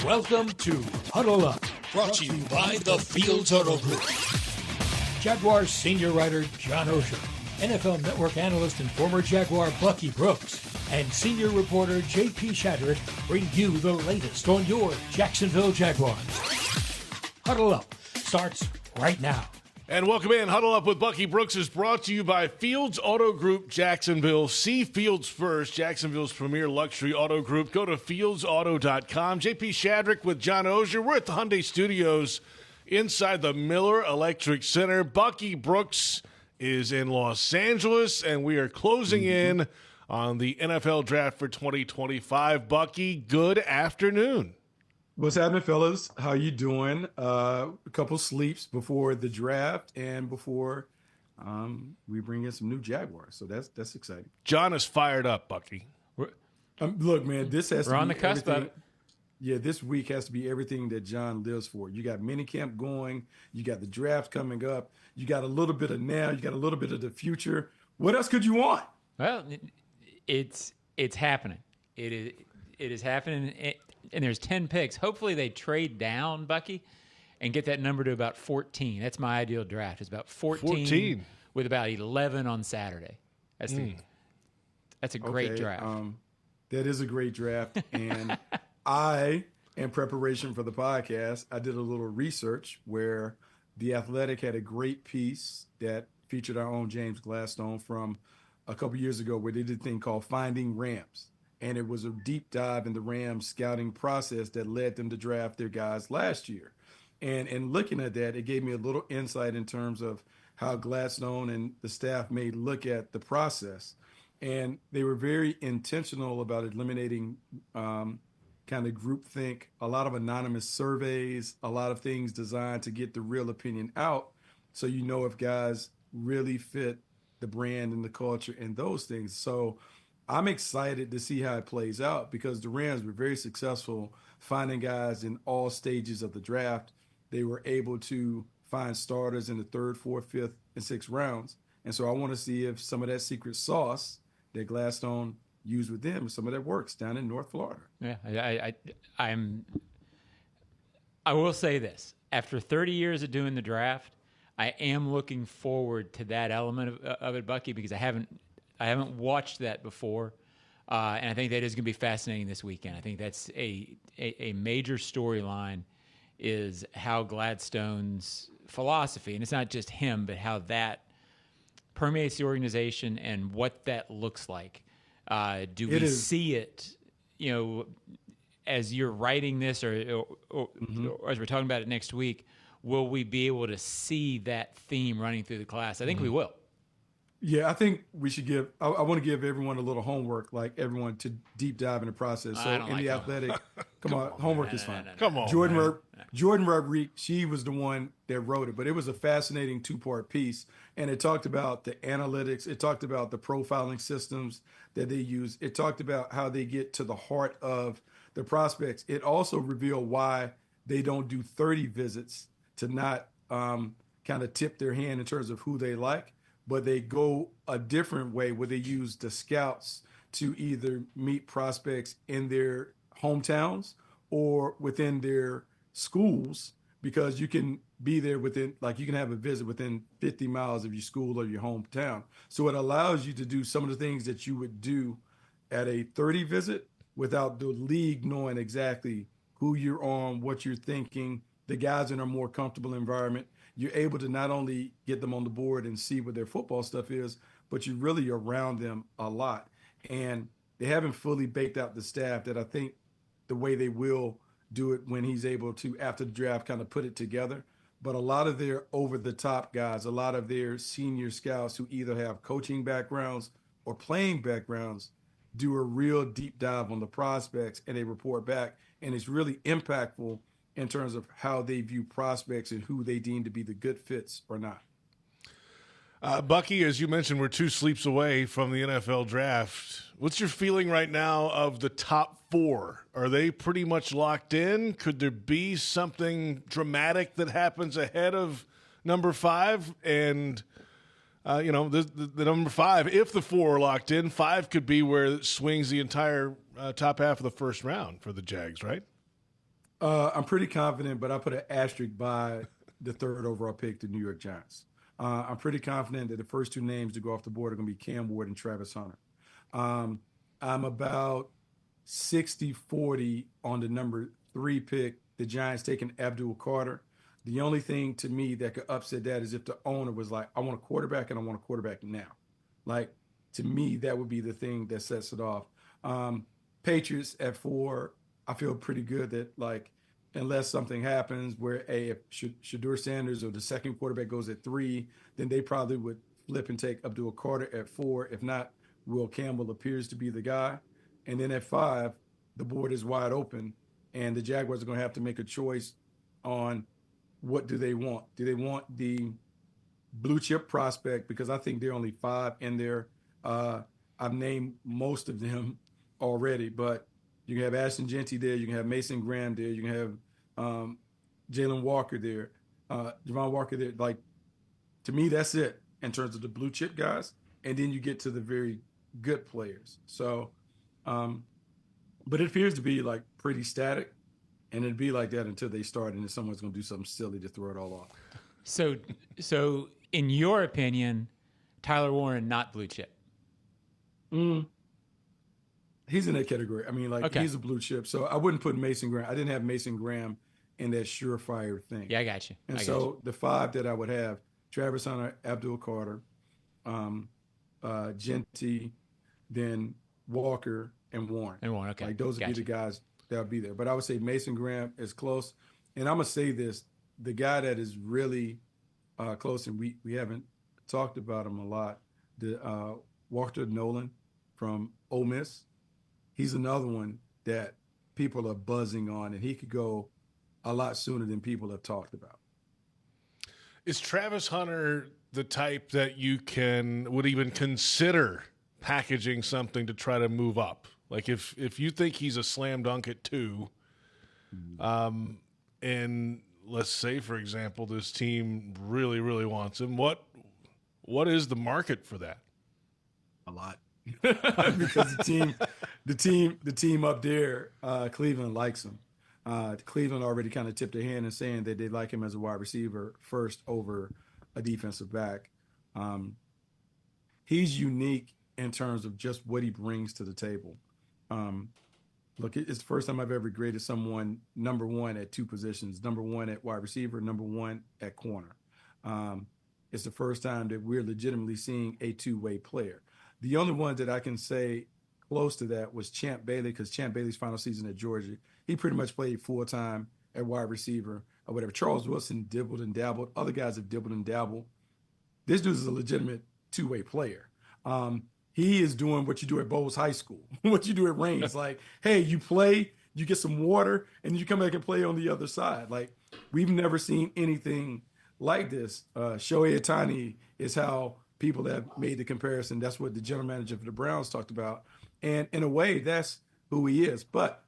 Welcome to Huddle Up, brought to you by the Fields Auto Group. Jaguars senior writer John Oehser, NFL Network analyst and former Jaguar Bucky Brooks, and senior reporter J.P. Shadrick bring you the latest on your Jacksonville Jaguars. Huddle Up starts right now. And welcome in. Huddle Up with Bucky Brooks is brought to you by Fields Auto Group Jacksonville. See Fields first, Jacksonville's premier luxury auto group. Go to fieldsauto.com. J.P. Shadrick with John Oehser. We're at the Hyundai Studios inside the Miller Electric Center. Bucky Brooks is in Los Angeles, and we are closing in on the NFL Draft for 2025. Bucky, good afternoon. What's happening, fellas? How you doing? A couple sleeps before the draft and before we bring in some new Jaguars. So that's exciting. John is fired up, Bucky. Look, man, this has to be on the cusp of it. Yeah, this week has to be everything that John lives for. You got minicamp going. You got the draft coming up. You got a little bit of now. You got a little bit of the future. What else could you want? Well, it's happening. It is happening. And there's 10 picks. Hopefully they trade down, Bucky, and get that number to about 14. That's my ideal draft. It's about 14. With about 11 on Saturday. That's a great draft. That is a great draft. And I, in preparation for the podcast, I did a little research where The Athletic had a great piece that featured our own James Gladstone from a couple years ago where they did a thing called Finding Rams. And it was a deep dive in the Rams scouting process that led them to draft their guys last year. And looking at that, it gave me a little insight in terms of how Gladstone and the staff may look at the process. And they were very intentional about eliminating kind of groupthink, a lot of anonymous surveys, a lot of things designed to get the real opinion out so you know if guys really fit the brand and the culture and those things. So I'm excited to see how it plays out because the Rams were very successful finding guys in all stages of the draft. They were able to find starters in the 3rd, 4th, 5th, and 6th rounds. And so I want to see if some of that secret sauce that Gladstone used with them, some of that works down in North Florida. Yeah, I will say this. After 30 years of doing the draft, I am looking forward to that element of it, Bucky, because I haven't watched that before, and I think that is going to be fascinating this weekend. I think that's a major storyline is how Gladstone's philosophy, and it's not just him, but how that permeates the organization and what that looks like. Do we see it, as you're writing this or as we're talking about it next week, will we be able to see that theme running through the class? I think we will. Yeah, I think we should give – I want to give everyone a little homework, like everyone to deep dive in the process. So in The Athletic – come on, homework is fine. Come on, Jordan Rodriguez, she was the one that wrote it. But it was a fascinating 2-part piece, and it talked about the analytics. It talked about the profiling systems that they use. It talked about how they get to the heart of the prospects. It also revealed why they don't do 30 visits to not kind of tip their hand in terms of who they like. But they go a different way where they use the scouts to either meet prospects in their hometowns or within their schools, because you can be there within, like you can have a visit within 50 miles of your school or your hometown. So it allows you to do some of the things that you would do at a 30 visit without the league knowing exactly who you're on, what you're thinking, the guys in a more comfortable environment. You're able to not only get them on the board and see what their football stuff is, but you're really around them a lot. And they haven't fully baked out the staff that I think the way they will do it when he's able to, after the draft, kind of put it together. But a lot of their over-the-top guys, a lot of their senior scouts who either have coaching backgrounds or playing backgrounds do a real deep dive on the prospects and they report back. And it's really impactful in terms of how they view prospects and who they deem to be the good fits or not. Bucky, as you mentioned, we're 2 sleeps away from the NFL draft. What's your feeling right now of the top 4? Are they pretty much locked in? Could there be something dramatic that happens ahead of number 5? And, the number 5, if the 4 are locked in, 5 could be where it swings the entire top half of the first round for the Jags, right? I'm pretty confident, but I put an asterisk by the third overall pick, the New York Giants. I'm pretty confident that the first two names to go off the board are going to be Cam Ward and Travis Hunter. I'm about 60-40 on the number 3 pick, the Giants taking Abdul Carter. The only thing to me that could upset that is if the owner was like, I want a quarterback and I want a quarterback now. Like, to me, that would be the thing that sets it off. Patriots at 4, I feel pretty good that, like, unless something happens where if Shador Sanders or the second quarterback goes at 3, then they probably would flip and take Abdul Carter at 4. If not, Will Campbell appears to be the guy. And then at 5, the board is wide open, and the Jaguars are going to have to make a choice on what do they want. Do they want the blue chip prospect? Because I think there are only 5 in there. I've named most of them already, but you can have Ashton Jeanty there. You can have Mason Graham there. You can have Jalen Walker there, Javon Walker there. Like, to me, that's it in terms of the blue chip guys. And then you get to the very good players. So, but it appears to be like pretty static, and it'd be like that until they start, and then someone's going to do something silly to throw it all off. So in your opinion, Tyler Warren not blue chip? He's in that category. I mean, like, okay, he's a blue chip. So I wouldn't put Mason Graham. I didn't have Mason Graham in that surefire thing. Yeah, I got you. And so the 5 that I would have, Travis Hunter, Abdul Carter, Genty, then Walker, and Warren. Okay. Like, those would be the guys that would be there. But I would say Mason Graham is close. And I'm going to say this, the guy that is really close, and we haven't talked about him a lot, the Walter Nolan from Ole Miss. He's another one that people are buzzing on, and he could go a lot sooner than people have talked about. Is Travis Hunter the type that you would even consider packaging something to try to move up? Like, if you think he's a slam dunk at 2, and let's say, for example, this team really, really wants him, what is the market for that? A lot. Because the team up there, Cleveland likes him. Cleveland already kind of tipped their hand in saying that they like him as a wide receiver first over a defensive back. He's unique in terms of just what he brings to the table. Look, it's the first time I've ever graded someone number 1 at 2 positions, number 1 at wide receiver, number 1 at corner. It's the first time that we're legitimately seeing a two-way player. The only one that I can say close to that was Champ Bailey, because Champ Bailey's final season at Georgia, he pretty much played full-time at wide receiver or whatever. Charles Wilson dibbled and dabbled. Other guys have dibbled and dabbled. This dude is a legitimate two-way player. He is doing what you do at Bowles High School, what you do at Reigns. Like, hey, you play, you get some water, and you come back and play on the other side. Like, we've never seen anything like this. Shohei Otani is how people have made the comparison. That's what the general manager for the Browns talked about. And in a way, that's who he is. But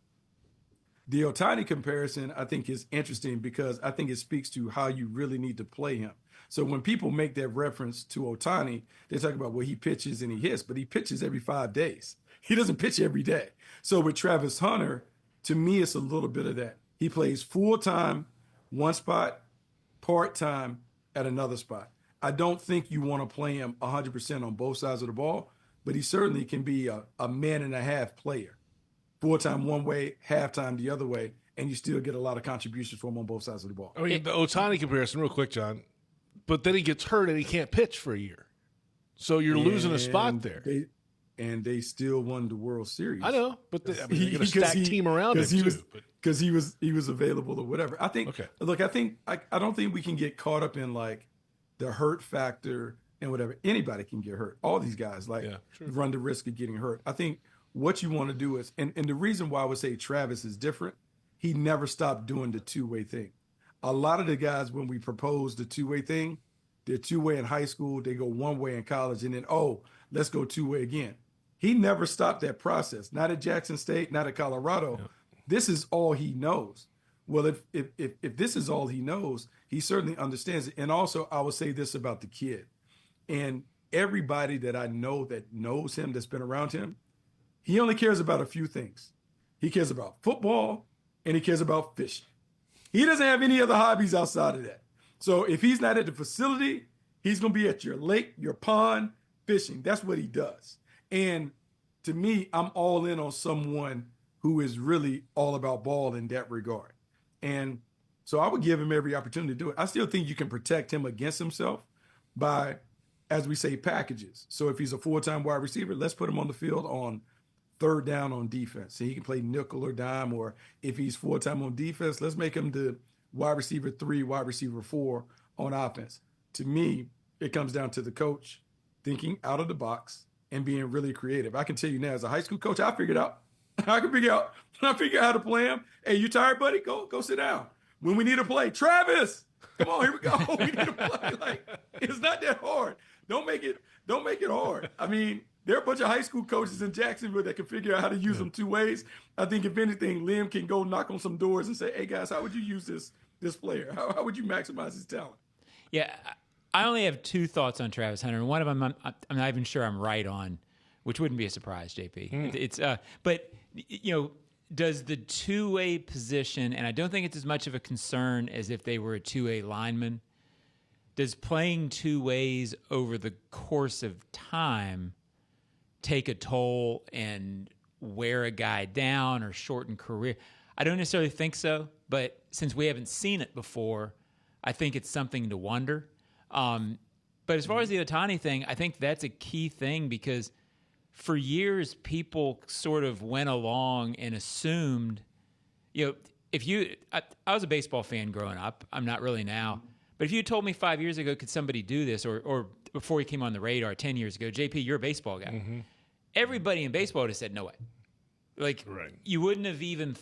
the Otani comparison, I think, is interesting because I think it speaks to how you really need to play him. So when people make that reference to Otani, they talk about, well, he pitches and he hits, but he pitches every 5 days. He doesn't pitch every day. So with Travis Hunter, to me, it's a little bit of that. He plays full-time, one spot, part-time at another spot. I don't think you want to play him 100% on both sides of the ball, but he certainly can be a man-and-a-half player. Full-time one way, half-time the other way, and you still get a lot of contributions from him on both sides of the ball. I mean, the Otani comparison, real quick, John, but then he gets hurt and he can't pitch for a year. So you're losing a spot there. They still won the World Series. I know, but they got a stacked team around him too. Because he was available or whatever. I think. Okay. Look, I don't think we can get caught up in like the hurt factor and whatever. Anybody can get hurt. All these guys run the risk of getting hurt. I think what you want to do is, and the reason why I would say Travis is different, he never stopped doing the two-way thing. A lot of the guys, when we propose the two-way thing, they're two-way in high school, they go one way in college, and then, let's go two-way again. He never stopped that process. Not at Jackson State, not at Colorado. Yep. This is all he knows. Well, if this is all he knows, he certainly understands it. And also, I will say this about the kid. And everybody that I know that knows him, that's been around him, he only cares about a few things. He cares about football, and he cares about fishing. He doesn't have any other hobbies outside of that. So if he's not at the facility, he's going to be at your lake, your pond, fishing. That's what he does. And to me, I'm all in on someone who is really all about ball in that regard. And so I would give him every opportunity to do it. I still think you can protect him against himself by, as we say, packages. So if he's a full-time wide receiver, let's put him on the field on third down on defense. So he can play nickel or dime, or if he's full-time on defense, let's make him the wide receiver 3, wide receiver 4 on offense. To me, it comes down to the coach thinking out of the box and being really creative. I can tell you now, as a high school coach, I figured out. I figure out how to play him. Hey, you tired, buddy? Go sit down. When we need a play, Travis, come on, here we go. We need a play. Like, it's not that hard. Don't make it hard. I mean, there are a bunch of high school coaches in Jacksonville that can figure out how to use them 2 ways. I think if anything, Liam can go knock on some doors and say, hey guys, how would you use this player? How would you maximize his talent? Yeah, I only have 2 thoughts on Travis Hunter, and one of them I'm not even sure I'm right on, which wouldn't be a surprise, JP. It's but you know, does the 2-way position, and I don't think it's as much of a concern as if they were a 2-way lineman, does playing 2 ways over the course of time take a toll and wear a guy down or shorten career? I don't necessarily think so, but since we haven't seen it before, I think it's something to wonder. But as far as the Otani thing, I think that's a key thing because for years people sort of went along and assumed, you know, I was a baseball fan growing up. I'm not really now. But if you told me 5 years ago, could somebody do this, or before he came on the radar 10 years ago, JP, you're a baseball guy. Everybody in baseball would have said, no way. Like, you wouldn't have even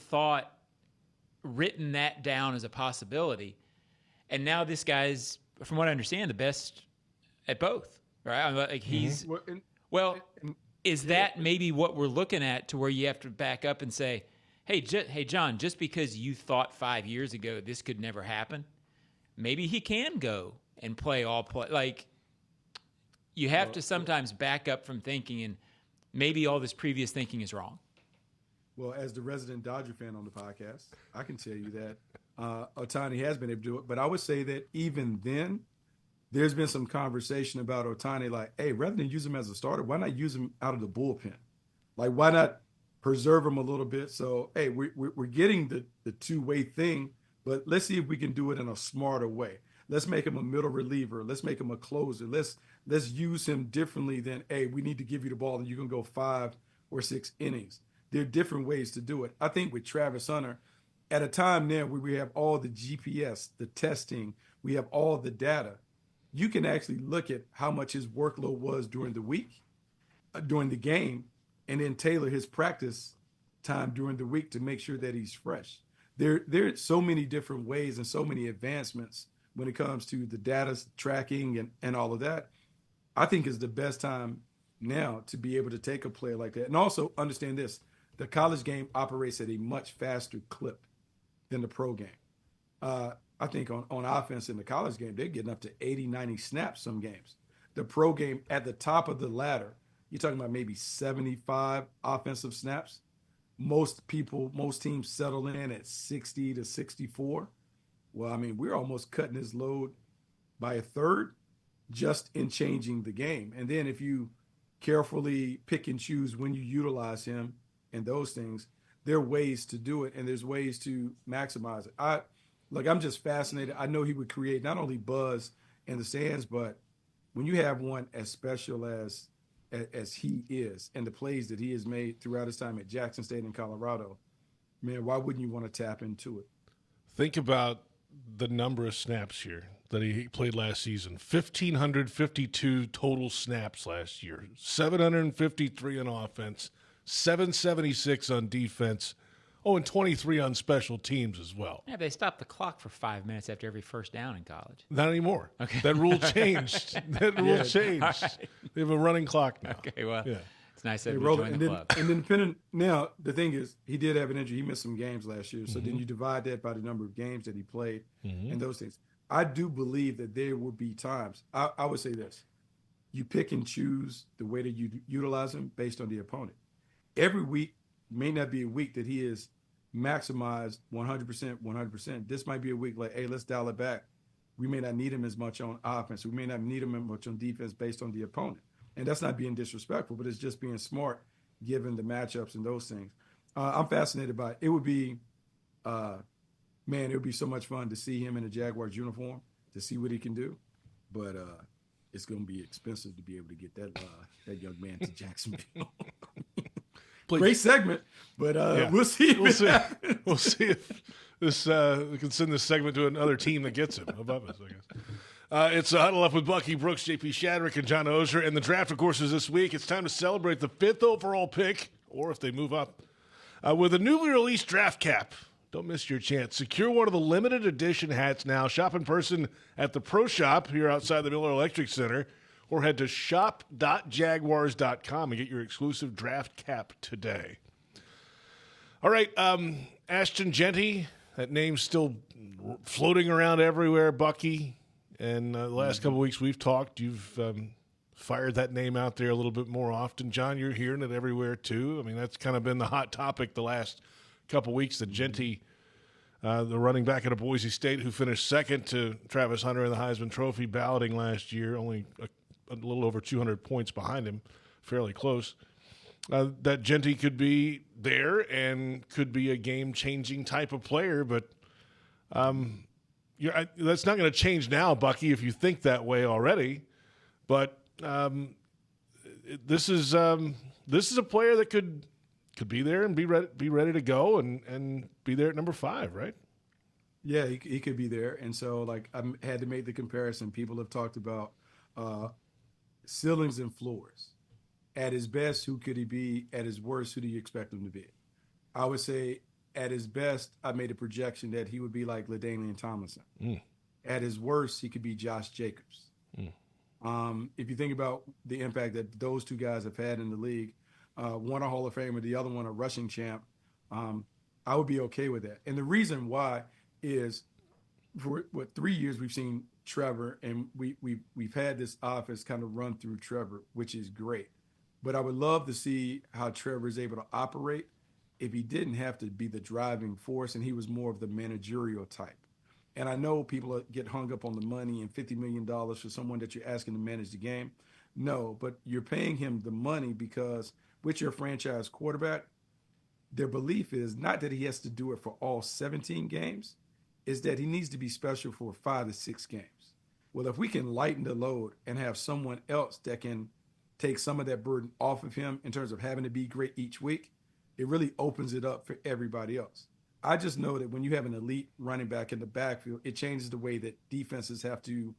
written that down as a possibility. And now this guy's, from what I understand, the best at both, right? Like he's, is that maybe what we're looking at to where you have to back up and say, hey, John, just because you thought 5 years ago this could never happen, maybe he can go and play all play. Like, you have to sometimes back up from thinking, and maybe all this previous thinking is wrong. Well, as the resident Dodger fan on the podcast, I can tell you that Otani has been able to do it. But I would say that even then, there's been some conversation about Otani, like, hey, rather than use him as a starter, why not use him out of the bullpen? Like, why not preserve him a little bit? So, hey, we're getting the 2-way thing, but let's see if we can do it in a smarter way. Let's make him a middle reliever. Let's make him a closer. Let's use him differently than, hey, we need to give you the ball and you can go 5 or 6 innings. There are different ways to do it. I think with Travis Hunter, at a time now where we have all the GPS, the testing, we have all the data, you can actually look at how much his workload was during the week, during the game, and then tailor his practice time during the week to make sure that he's fresh. There are so many different ways and so many advancements when it comes to the data tracking and all of that. I think is the best time now to be able to take a player like that. And also understand this, the college game operates at a much faster clip than the pro game. I think on offense in the college game, they're getting up to 80, 90 snaps some games. The pro game at the top of the ladder, you're talking about maybe 75 offensive snaps. Most teams settle in at 60 to 64. Well, I mean, we're almost cutting his load by a third just in changing the game. And then if you carefully pick and choose when you utilize him and those things, there are ways to do it, and there's ways to maximize it. I'm just fascinated. I know he would create not only buzz in the stands, but when you have one as special as he is and the plays that he has made throughout his time at Jackson State in Colorado, man, why wouldn't you want to tap into it? Think about the number of snaps here that he played last season. 1,552 total snaps last year, 753 on offense, 776 on defense. Oh, and 23 on special teams as well. Yeah, they stopped the clock for 5 minutes after every first down in college. Not anymore. Okay. That rule changed. Changed. Right. They have a running clock now. Okay, well, yeah. It's nice that we joined the club. And then now, the thing is, he did have an injury. He missed some games last year. So then you divide that by the number of games that he played and those things. I do believe that there will be times, I would say this, you pick and choose the way that you utilize him based on the opponent. Every week may not be a week that he is maximized 100%, 100%. This might be a week like, hey, let's dial it back. We may not need him as much on offense. We may not need him as much on defense based on the opponent. And that's not being disrespectful, but it's just being smart given the matchups and those things. I'm fascinated by it. It would be, it would be so much fun to see him in a Jaguars uniform, to see what he can do. But it's going to be expensive to be able to get that young man to Jacksonville. Great segment, but we'll see. We'll see if this we can send this segment to another team that gets him above us, I guess. It's a Huddle Up with Bucky Brooks, J.P. Shadrick, and John Oehser. And the draft, of course, is this week. It's time to celebrate the 5th overall pick, or if they move up, with a newly released draft cap. Don't miss your chance. Secure one of the limited edition hats now. Shop in person at the Pro Shop here outside the Miller Electric Center, or head to shop.jaguars.com and get your exclusive draft cap today. All right, Ashton Jeanty, that name's still floating around everywhere, Bucky. And the last couple of weeks we've talked, you've fired that name out there a little bit more often. John, you're hearing it everywhere too. I mean, that's kind of been the hot topic the last couple of weeks, that Genty, the running back out of Boise State who finished second to Travis Hunter in the Heisman Trophy balloting last year, only a little over 200 points behind him, fairly close, that Genty could be there and could be a game-changing type of player. But that's not going to change now, Bucky, if you think that way already. But this is a player that could be there and be ready to go and be there at number 5, right? Yeah, he could be there. And so, like, I had to make the comparison. People have talked about ceilings and floors. At his best, who could he be? At his worst, who do you expect him to be? I would say at his best, I made a projection that he would be like LaDainian Tomlinson. At his worst, he could be Josh Jacobs. If you think about the impact that those two guys have had in the league, one a Hall of Famer, the other one a rushing champ, I would be okay with that. And the reason why is for 3 years we've seen Trevor, and we've had this offense kind of run through Trevor, which is great. But I would love to see how Trevor is able to operate if he didn't have to be the driving force and he was more of the managerial type. And I know people get hung up on the money and $50 million for someone that you're asking to manage the game. No, but you're paying him the money because with your franchise quarterback, their belief is not that he has to do it for all 17 games, is that he needs to be special for 5 to 6 games. Well, if we can lighten the load and have someone else that can take some of that burden off of him in terms of having to be great each week, it really opens it up for everybody else. I just know that when you have an elite running back in the backfield, it changes the way that defenses have to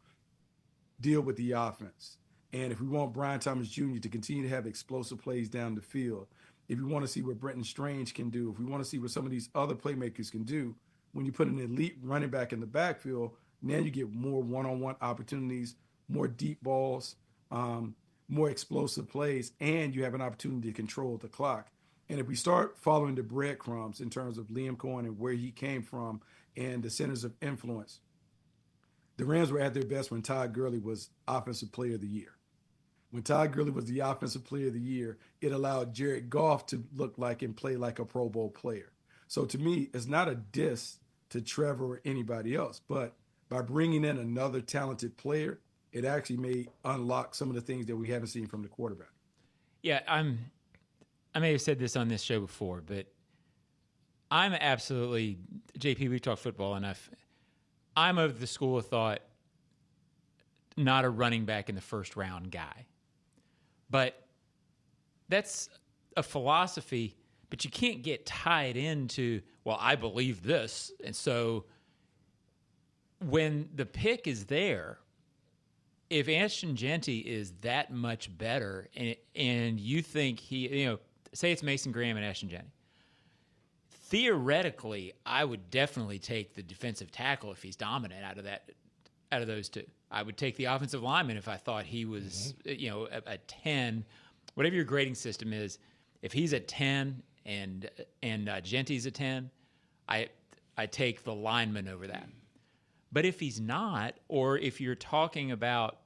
deal with the offense. And if we want Brian Thomas Jr. to continue to have explosive plays down the field, if we want to see what Brenton Strange can do, if we want to see what some of these other playmakers can do, when you put an elite running back in the backfield, now you get more one-on-one opportunities, more deep balls, more explosive plays, and you have an opportunity to control the clock. And if we start following the breadcrumbs in terms of Liam Cohen and where he came from and the centers of influence, the Rams were at their best when Todd Gurley was Offensive Player of the Year. When Todd Gurley was the Offensive Player of the Year, it allowed Jared Goff to look like and play like a Pro Bowl player. So to me, it's not a diss to Trevor or anybody else, but by bringing in another talented player, it actually may unlock some of the things that we haven't seen from the quarterback. Yeah, I may have said this on this show before, but I'm absolutely, JP, we talk football enough. I'm of the school of thought, not a running back in the first round guy. But that's a philosophy, but you can't get tied into, well, I believe this. And so when the pick is there, if Ashton Genty is that much better and you think say it's Mason Graham and Ashton Genty, theoretically, I would definitely take the defensive tackle if he's dominant out of those two. I would take the offensive lineman if I thought he was, a 10, whatever your grading system is. If he's a 10 and Genty's a 10, I take the lineman over that. But if he's not, or if you're talking about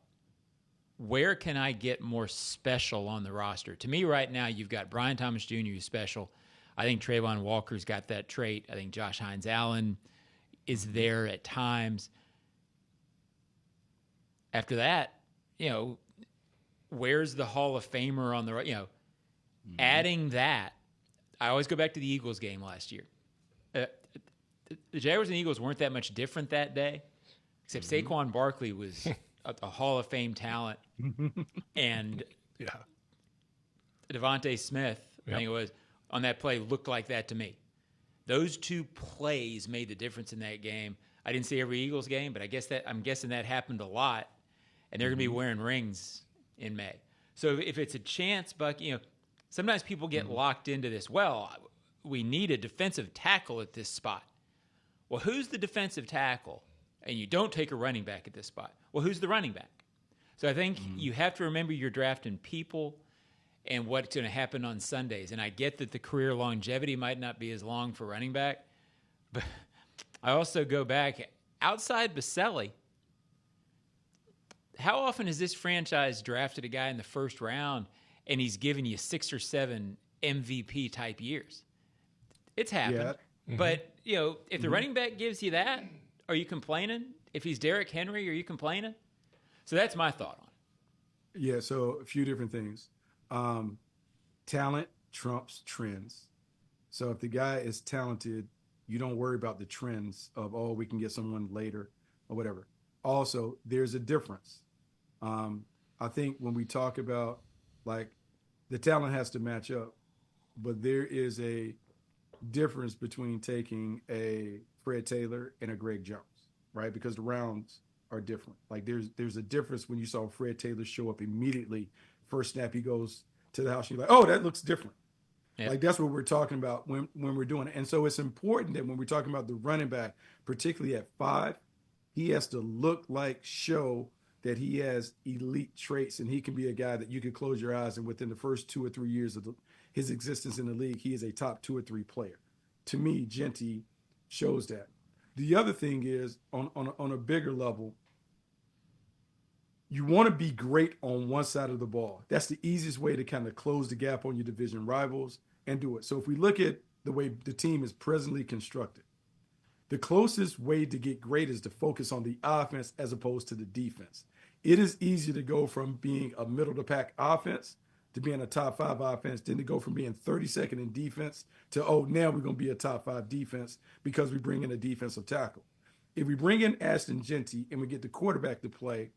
where can I get more special on the roster? To me right now, you've got Brian Thomas Jr. who's special. I think Trayvon Walker's got that trait. I think Josh Hines-Allen is there at times. After that, where's the Hall of Famer on the right? Adding that, I always go back to the Eagles game last year. The Jaguars and Eagles weren't that much different that day, except Saquon Barkley was a Hall of Fame talent, and Devontae Smith, I think it was, on that play looked like that to me. Those two plays made the difference in that game. I didn't see every Eagles game, but I'm guessing that happened a lot, and they're going to be wearing rings in May. So if it's a chance, Buck, sometimes people get locked into this. Well, we need a defensive tackle at this spot. Well, who's the defensive tackle? And you don't take a running back at this spot. Well, who's the running back? So I think you have to remember you're drafting people and what's going to happen on Sundays. And I get that the career longevity might not be as long for running back, but I also go back outside Baselli. How often has this franchise drafted a guy in the first round and he's given you 6 or 7 MVP type years? It's happened. Yeah. But, if the running back gives you that, are you complaining? If he's Derrick Henry, are you complaining? So that's my thought on it. Yeah, so a few different things. Talent trumps trends. So if the guy is talented, you don't worry about the trends of, we can get someone later or whatever. Also, there's a difference. I think when we talk about, the talent has to match up, but there is a difference between taking a Fred Taylor and a Greg Jones, right? Because the rounds are different. There's a difference when you saw Fred Taylor show up immediately. First snap, he goes to the house. You're like, that looks different. Yeah. That's what we're talking about when we're doing it. And so it's important that when we're talking about the running back, particularly at 5, he has to show that he has elite traits, and he can be a guy that you can close your eyes and within the first 2 or 3 years of his existence in the league, he is a top 2 or 3 player. To me, Genty shows that. The other thing is on a bigger level, you want to be great on one side of the ball. That's the easiest way to kind of close the gap on your division rivals and do it. So if we look at the way the team is presently constructed, the closest way to get great is to focus on the offense as opposed to the defense. It is easier to go from being a middle-of-the-pack offense to being a top 5 offense than to go from being 32nd in defense to, now we're going to be a top 5 defense because we bring in a defensive tackle. If we bring in Ashton Jeanty and we get the quarterback to play,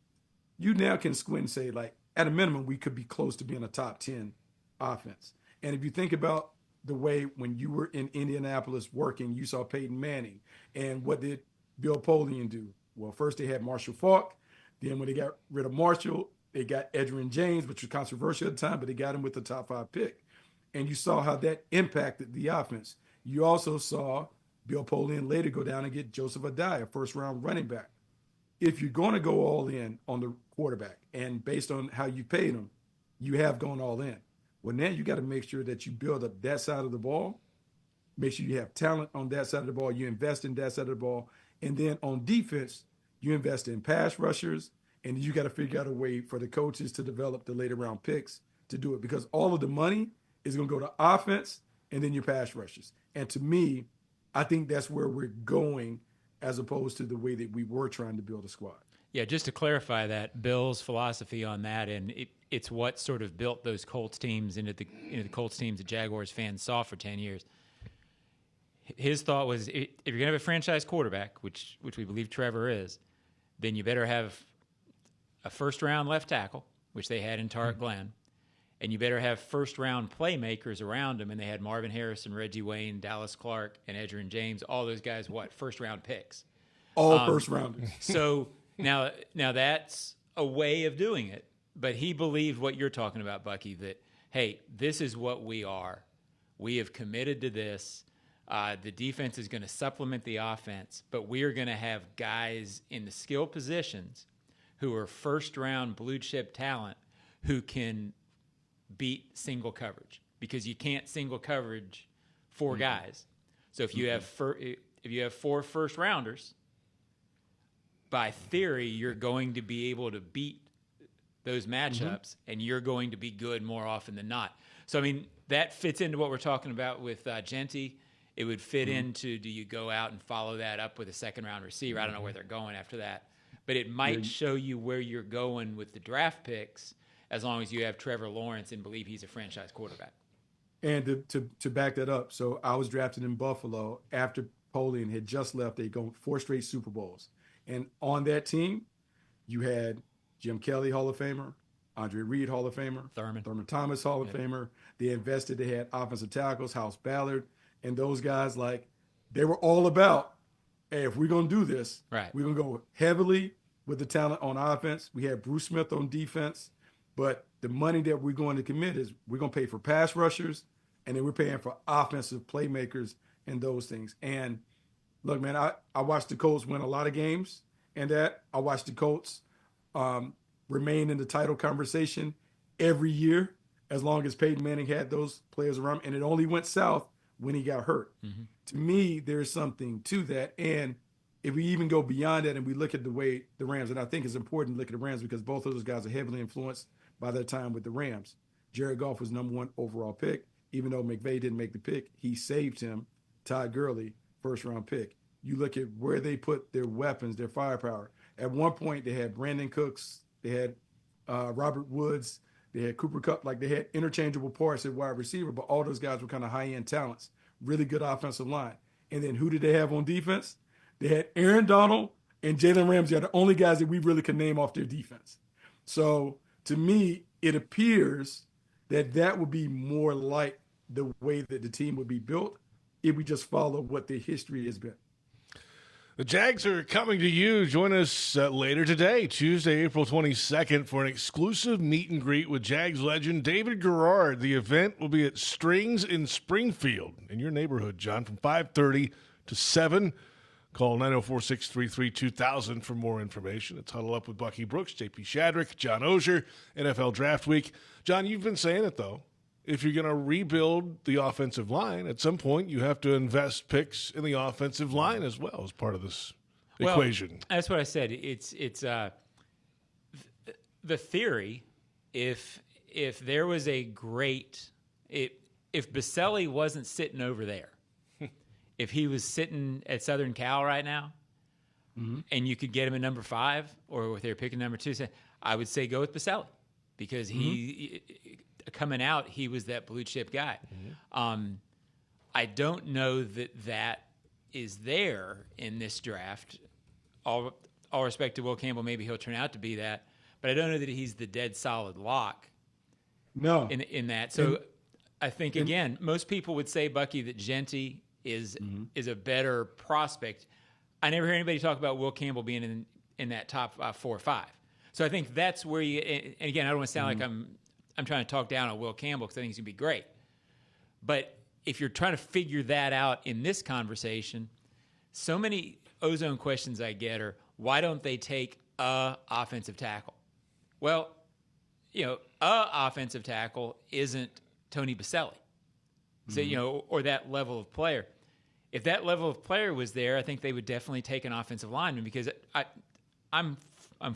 you now can squint and say, at a minimum, we could be close to being a top 10 offense. And if you think about the way when you were in Indianapolis working, you saw Peyton Manning. And what did Bill Polian do? Well, first they had Marshall Faulk. Then when they got rid of Marshall, they got Edgerrin James, which was controversial at the time, but they got him with the top 5 pick. And you saw how that impacted the offense. You also saw Bill Polian later go down and get Joseph Adai, a first-round running back. If you're going to go all in on the quarterback, and based on how you paid him, you have gone all in. Well, now you got to make sure that you build up that side of the ball, make sure you have talent on that side of the ball, you invest in that side of the ball, and then on defense, you invest in pass rushers, and you got to figure out a way for the coaches to develop the later round picks to do it, because all of the money is going to go to offense and then your pass rushers. And to me, I think that's where we're going as opposed to the way that we were trying to build a squad. Yeah, just to clarify that, Bill's philosophy on that, and it's what sort of built those Colts teams into the Colts teams that Jaguars fans saw for 10 years. His thought was, if you're going to have a franchise quarterback, which we believe Trevor is, then you better have a first-round left tackle, which they had in Tarek Glenn, and you better have first-round playmakers around him, and they had Marvin Harrison, Reggie Wayne, Dallas Clark, and Edgerrin James, all those guys, first-round picks. All first-rounders. So now that's a way of doing it, but he believed what you're talking about, Bucky, that, hey, this is what we are. We have committed to this. The defense is going to supplement the offense, but we are going to have guys in the skill positions who are first-round blue-chip talent who can beat single coverage, because you can't single coverage 4 guys. So if you have 4 first-rounders, by theory, you're going to be able to beat those matchups, and you're going to be good more often than not. So, I mean, that fits into what we're talking about with Genty. It would fit into, do you go out and follow that up with a second-round receiver? I don't know where they're going after that. But it might show you where you're going with the draft picks as long as you have Trevor Lawrence and believe he's a franchise quarterback. And to back that up, so I was drafted in Buffalo after Polian had just left. They'd gone 4 straight Super Bowls. And on that team, you had Jim Kelly, Hall of Famer, Andre Reed, Hall of Famer, Thurman Thomas, Hall of Famer. They invested. They had offensive tackles, House Ballard, and those guys, like, they were all about, hey, if we're going to do this, we're going to go heavily with the talent on offense. We had Bruce Smith on defense, but the money that we're going to commit is we're going to pay for pass rushers, and then we're paying for offensive playmakers and those things. And look, man, I watched the Colts win a lot of games, and that I watched the Colts remain in the title conversation every year as long as Peyton Manning had those players around, and it only went south when he got hurt. To me, there's something to that. And if we even go beyond that and we look at the way the Rams, and I think it's important to look at the Rams because both of those guys are heavily influenced by their time with the Rams. Jared Goff was #1 overall pick. Even though McVay didn't make the pick, he saved him. Todd Gurley, first-round pick. You look at where they put their weapons, their firepower. At one point, they had Brandon Cooks, they had Robert Woods, they had Cooper Kupp. Like, they had interchangeable parts at wide receiver, but all those guys were kind of high-end talents. Really good offensive line. And then who did they have on defense? They had Aaron Donald and Jalen Ramsey are the only guys that we really can name off their defense. So to me, it appears that would be more like the way that the team would be built if we just follow what the history has been. The Jags are coming to you. Join us later today, Tuesday, April 22nd, for an exclusive meet and greet with Jags legend David Garrard. The event will be at Strings in Springfield in your neighborhood, John, from 5:30 to 7. Call 904-633-2000 for more information. It's Huddle Up with Bucky Brooks, J.P. Shadrick, John Oehser, NFL Draft Week. John, you've been saying it, though. If you're going to rebuild the offensive line, at some point you have to invest picks in the offensive line as well as part of this equation. That's what I said. It's the theory. If there was a great if Baselli wasn't sitting over there, if he was sitting at Southern Cal right now, and you could get him at number 5, or if they're picking number 2, I would say go with Baselli because he coming out, he was that blue chip guy. I don't know that is there in this draft. All respect to Will Campbell, maybe he'll turn out to be that, but I don't know that he's the dead solid lock. No, in that. So I think again, most people would say, Bucky, that Genty is a better prospect. I never hear anybody talk about Will Campbell being in that top 4 or 5. So I think that's where you. And again, I don't want to sound like I'm trying to talk down on Will Campbell because I think he's going to be great. But if you're trying to figure that out in this conversation, so many ozone questions I get are, why don't they take a offensive tackle? Well, a offensive tackle isn't Tony Baselli. So, or that level of player. If that level of player was there, I think they would definitely take an offensive lineman because I'm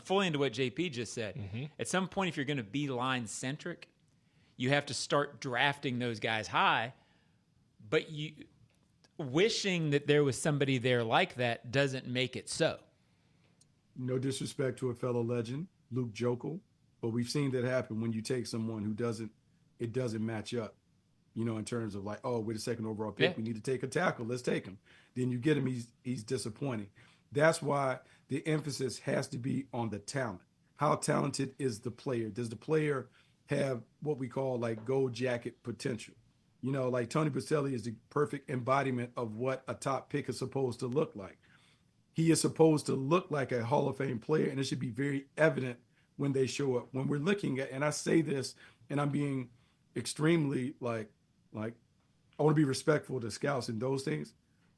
fully into what JP just said. At some point, if you're going to be line-centric, you have to start drafting those guys high. But wishing that there was somebody there like that doesn't make it so. No disrespect to a fellow legend, Luke Jokel, but we've seen that happen when you take someone who it doesn't match up. In terms of like, oh, we're the second overall pick. We need to take a tackle. Let's take him. Then you get him. He's disappointing. That's why the emphasis has to be on the talent. How talented is the player? Does the player have what we call like gold jacket potential? Like Tony Baselli is the perfect embodiment of what a top pick is supposed to look like. He is supposed to look like a Hall of Fame player, and it should be very evident when they show up. When we're looking at, and I say this, and I'm being extremely like I want to be respectful to scouts and those things,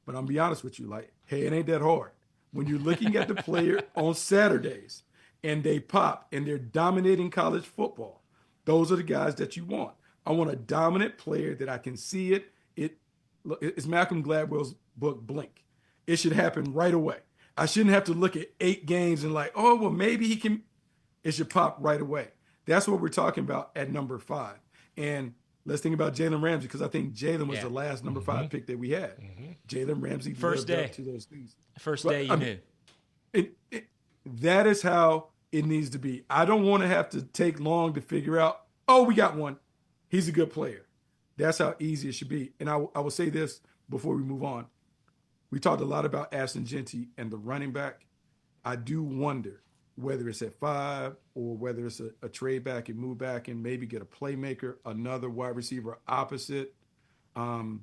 but I'm be honest with you, like, hey, it ain't that hard. When you're looking at the player on Saturdays and they pop and they're dominating college football, those are the guys that you want. I want a dominant player that I can see it. It's Malcolm Gladwell's book, Blink. It should happen right away. I shouldn't have to look at 8 games and like, oh, well, maybe he can. It should pop right away. That's what we're talking about at number 5. And let's think about Jalen Ramsey, because I think Jalen was the last number 5 pick that we had. Jalen Ramsey First lived day up to those things. First day you knew. That is how it needs to be. I don't want to have to take long to figure out, oh, we got one. He's a good player. That's how easy it should be. And I will say this before we move on. We talked a lot about Ashton Jeanty and the running back. I do wonder whether it's at 5 or whether it's a trade back and move back and maybe get a playmaker, another wide receiver opposite Brian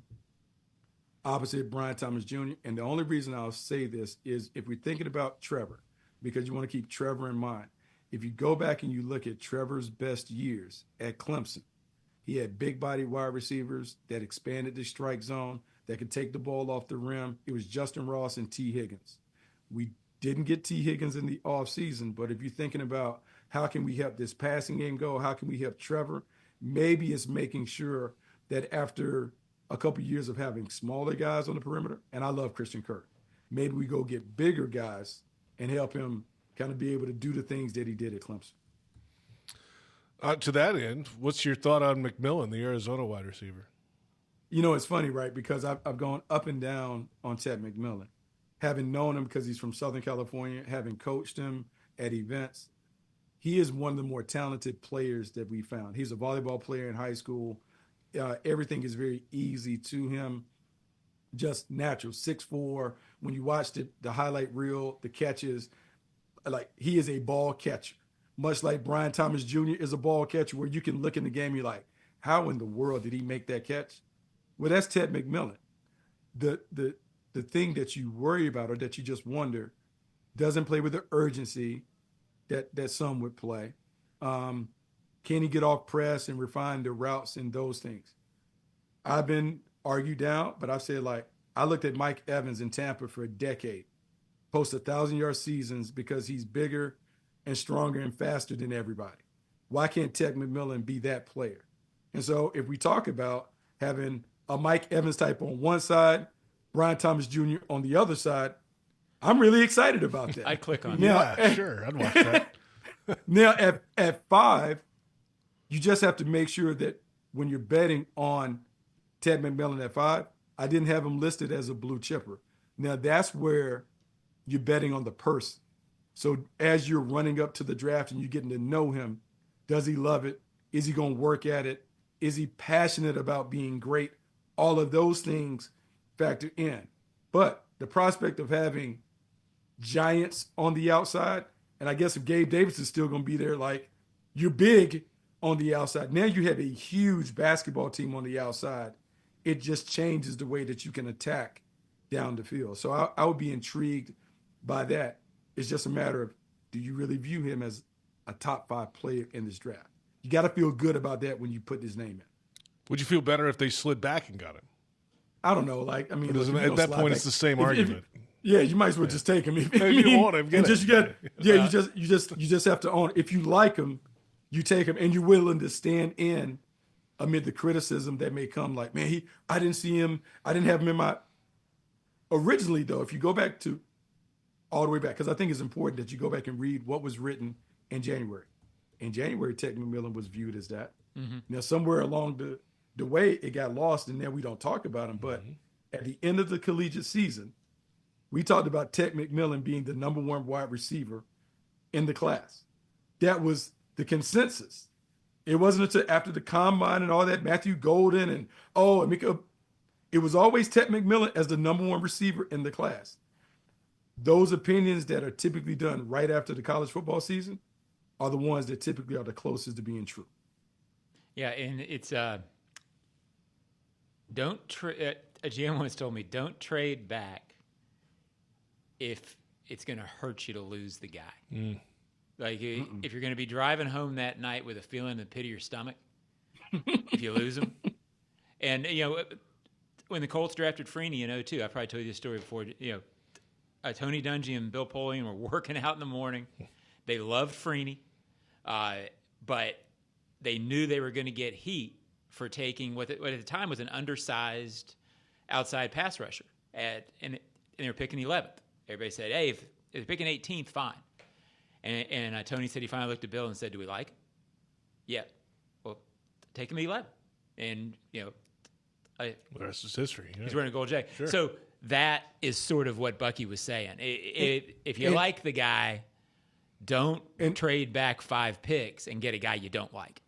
Thomas Jr. And the only reason I'll say this is if we're thinking about Trevor, because you want to keep Trevor in mind. If you go back and you look at Trevor's best years at Clemson, he had big body wide receivers that expanded the strike zone, that could take the ball off the rim. It was Justin Ross and T. Higgins. We didn't get T. Higgins in the offseason, but if you're thinking about how can we help this passing game go, how can we help Trevor, maybe it's making sure that after a couple of years of having smaller guys on the perimeter, and I love Christian Kirk, maybe we go get bigger guys and help him kind of be able to do the things that he did at Clemson. To that end, what's your thought on McMillan, the Arizona wide receiver? You know, it's funny, right? Because I've gone up and down on Ted McMillan, having known him because he's from Southern California, having coached him at events. He is one of the more talented players that we found. He's a volleyball player in high school. Everything is very easy to him, just natural. 6'4". When you watch the highlight reel, the catches, like he is a ball catcher. Much like Brian Thomas Jr. is a ball catcher where you can look in the game, you're like, how in the world did he make that catch? Well, that's Ted McMillan. The thing that you worry about or that you just wonder doesn't play with the urgency that some would play. Can he get off press and refine the routes and those things? I've been argued down, but I've said, like, I looked at Mike Evans in Tampa for a decade, post 1,000-yard seasons because he's bigger and stronger and faster than everybody. Why can't Ted McMillan be that player? And so if we talk about having a Mike Evans type on one side, Brian Thomas Jr. on the other side, I'm really excited about that. I'd click on Yeah, that. sure. I'd watch that. Now, at 5, you just have to make sure that when you're betting on Ted McMillan at 5, I didn't have him listed as a blue chipper. Now, that's where you're betting on the person. So as you're running up to the draft and you're getting to know him, does he love it? Is he going to work at it? Is he passionate about being great? All of those things factor in. But the prospect of having giants on the outside, and I guess if Gabe Davis is still going to be there, like, you're big on the outside. Now you have a huge basketball team on the outside. It just changes the way that you can attack down the field. So I would be intrigued by that. It's just a matter of, do you really view him as a top 5 player in this draft? You got to feel good about that when you put his name in. Would you feel better if they slid back and got him? I don't know. Like, I mean, At that point, it's the same argument. Yeah, you might as well just take him. If you want him, get him. You just have to own it. If you like him, you take him, and you're willing to stand in amid the criticism that may come. Like, man, I didn't see him. I didn't have him in my. Originally, though, if you go back to all the way back, because I think it's important that you go back and read what was written in January. In January, Ted McMillan was viewed as that. Mm-hmm. Now, somewhere along the way, it got lost, and then we don't talk about him. But at the end of the collegiate season, we talked about Ted McMillan being the number 1 wide receiver in the class. That was the consensus. It wasn't until after the combine and all that, Matthew Golden and it was always Ted McMillan as the number 1 receiver in the class. Those opinions that are typically done right after the college football season are the ones that typically are the closest to being true. Yeah, and it's a GM once told me, don't trade back if it's going to hurt you to lose the guy. Like, if you're going to be driving home that night with a feeling in the pit of your stomach, if you lose him. And, when the Colts drafted Freeny in 2002, I probably told you this story before, Tony Dungy and Bill Polian were working out in the morning. They loved Freeny, but they knew they were going to get heat for taking what at the time was an undersized outside pass rusher. And they were picking 11th. Everybody said, hey, if they're picking 18th, fine. And Tony said he finally looked at Bill and said, do we like him? Yeah. Well, take him 11. And, the rest is history. Yeah. He's wearing a gold J. Sure. So that is sort of what Bucky was saying. If you like the guy, don't trade back 5 picks and get a guy you don't like.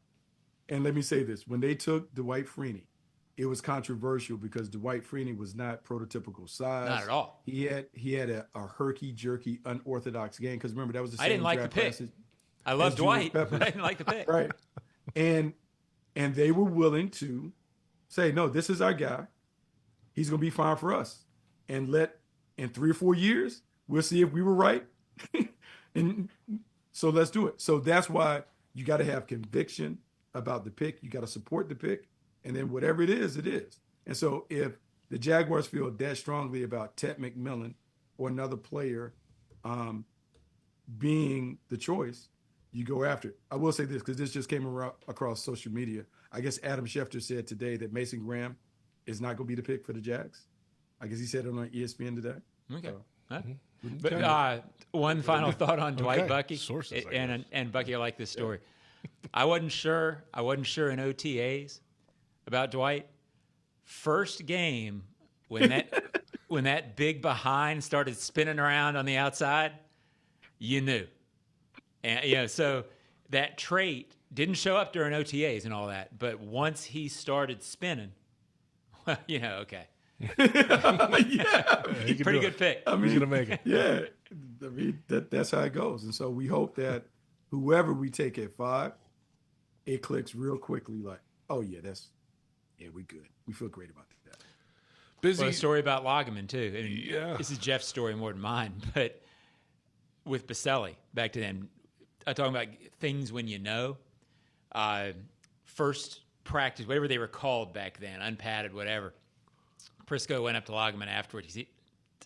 And let me say this. When they took Dwight Freeny, it was controversial because Dwight Freeny was not prototypical size. Not at all. He had a herky-jerky, unorthodox game. Because remember, that was the same I didn't like the pick. I love Dwight, but I didn't like the pick. Right. And they were willing to say, no, this is our guy. He's going to be fine for us. And in 3 or 4 years, we'll see if we were right. And so let's do it. So that's why you got to have conviction about the pick. You got to support the pick. And then whatever it is, it is. And so if the Jaguars feel that strongly about Ted McMillan or another player being the choice, you go after it. I will say this, because this just came across social media. I guess Adam Schefter said today that Mason Graham is not going to be the pick for the Jags. I guess he said it on ESPN today. Okay. So, But one final thought on Dwight, Bucky. Sources, and Bucky, I like this story. I wasn't sure in OTAs about Dwight. First game when that big behind started spinning around on the outside, you knew. And so that trait didn't show up during OTAs and all that, but once he started spinning, well, okay. Yeah. Pretty good pick. I mean, he's gonna make it. Yeah. I mean, that's how it goes. And so we hope that whoever we take at 5, it clicks real quickly like, oh yeah, we good. We feel great about that. Busy. Well, a story about Lageman too. I mean, Yeah. This is Jeff's story more than mine, but with Baselli, back to them, I'm talking about things when first practice, whatever they were called back then, unpadded, whatever. Prisco went up to Lageman afterwards.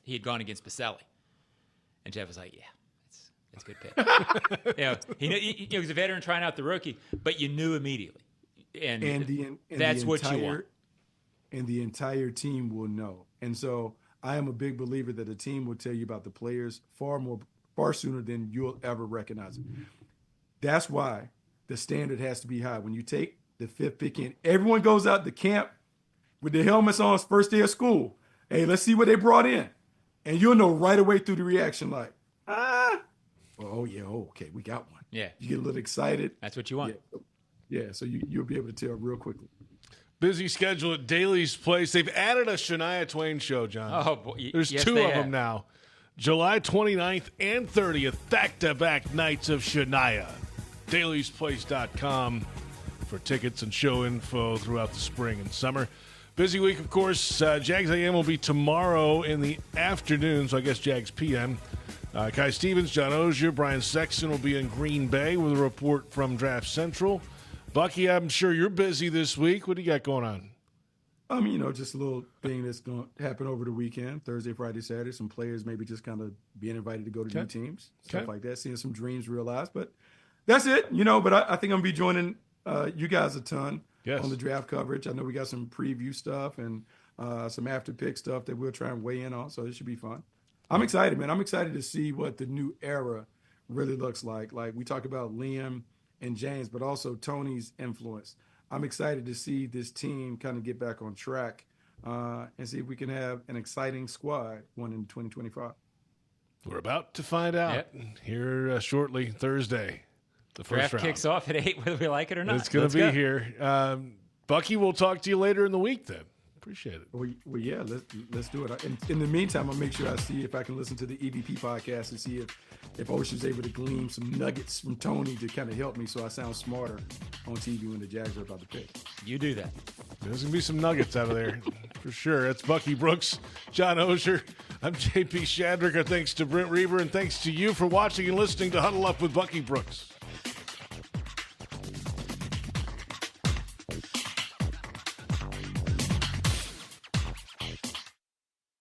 He had gone against Baselli. And Jeff was like, yeah, that's a good pick. He was a veteran trying out the rookie, but you knew immediately. And that's what you want. And the entire team will know. And so I am a big believer that the team will tell you about the players far sooner than you'll ever recognize them. That's why the standard has to be high. When you take the 5th pick in, everyone goes out to camp with their helmets on, first day of school. Hey, let's see what they brought in. And you'll know right away through the reaction like, okay, we got one. Yeah. You get a little excited. That's what you want. Yeah, so you'll be able to tell real quickly. Busy schedule at Daly's Place. They've added a Shania Twain show, John. Oh, boy. There's 2 of them now. July 29th and 30th, back-to-back nights of Shania. DailysPlace.com for tickets and show info throughout the spring and summer. Busy week, of course. Jags AM will be tomorrow in the afternoon, so I guess Jags PM. Kai Stevens, John Oehser, Brian Sexton will be in Green Bay with a report from Draft Central. Bucky, I'm sure you're busy this week. What do you got going on? Just a little thing that's going to happen over the weekend, Thursday, Friday, Saturday. Some players maybe just kind of being invited to go to new teams, stuff like that, seeing some dreams realized. But that's it, But I think I'm going to be joining you guys a ton on the draft coverage. I know we got some preview stuff and some after pick stuff that we'll try and weigh in on, so it should be fun. I'm excited, man. I'm excited to see what the new era really looks like. Like we talk about Liam and James, but also Tony's influence. I'm excited to see this team kind of get back on track and see if we can have an exciting squad one in 2025. We're about to find out here shortly, Thursday. The first draft round kicks off at 8, whether we like it or not. It's going to be here. Bucky, we'll talk to you later in the week then. Appreciate it. Well, yeah, let's do it. In the meantime, I'll make sure I see if I can listen to the EVP podcast and see if Oehser's able to glean some nuggets from Tony to kind of help me so I sound smarter on TV when the Jags are about to pick. You do that. There's going to be some nuggets out of there for sure. That's Bucky Brooks, John Oehser. I'm J.P. Shadrick. Our thanks to Brent Reber, and thanks to you for watching and listening to Huddle Up with Bucky Brooks.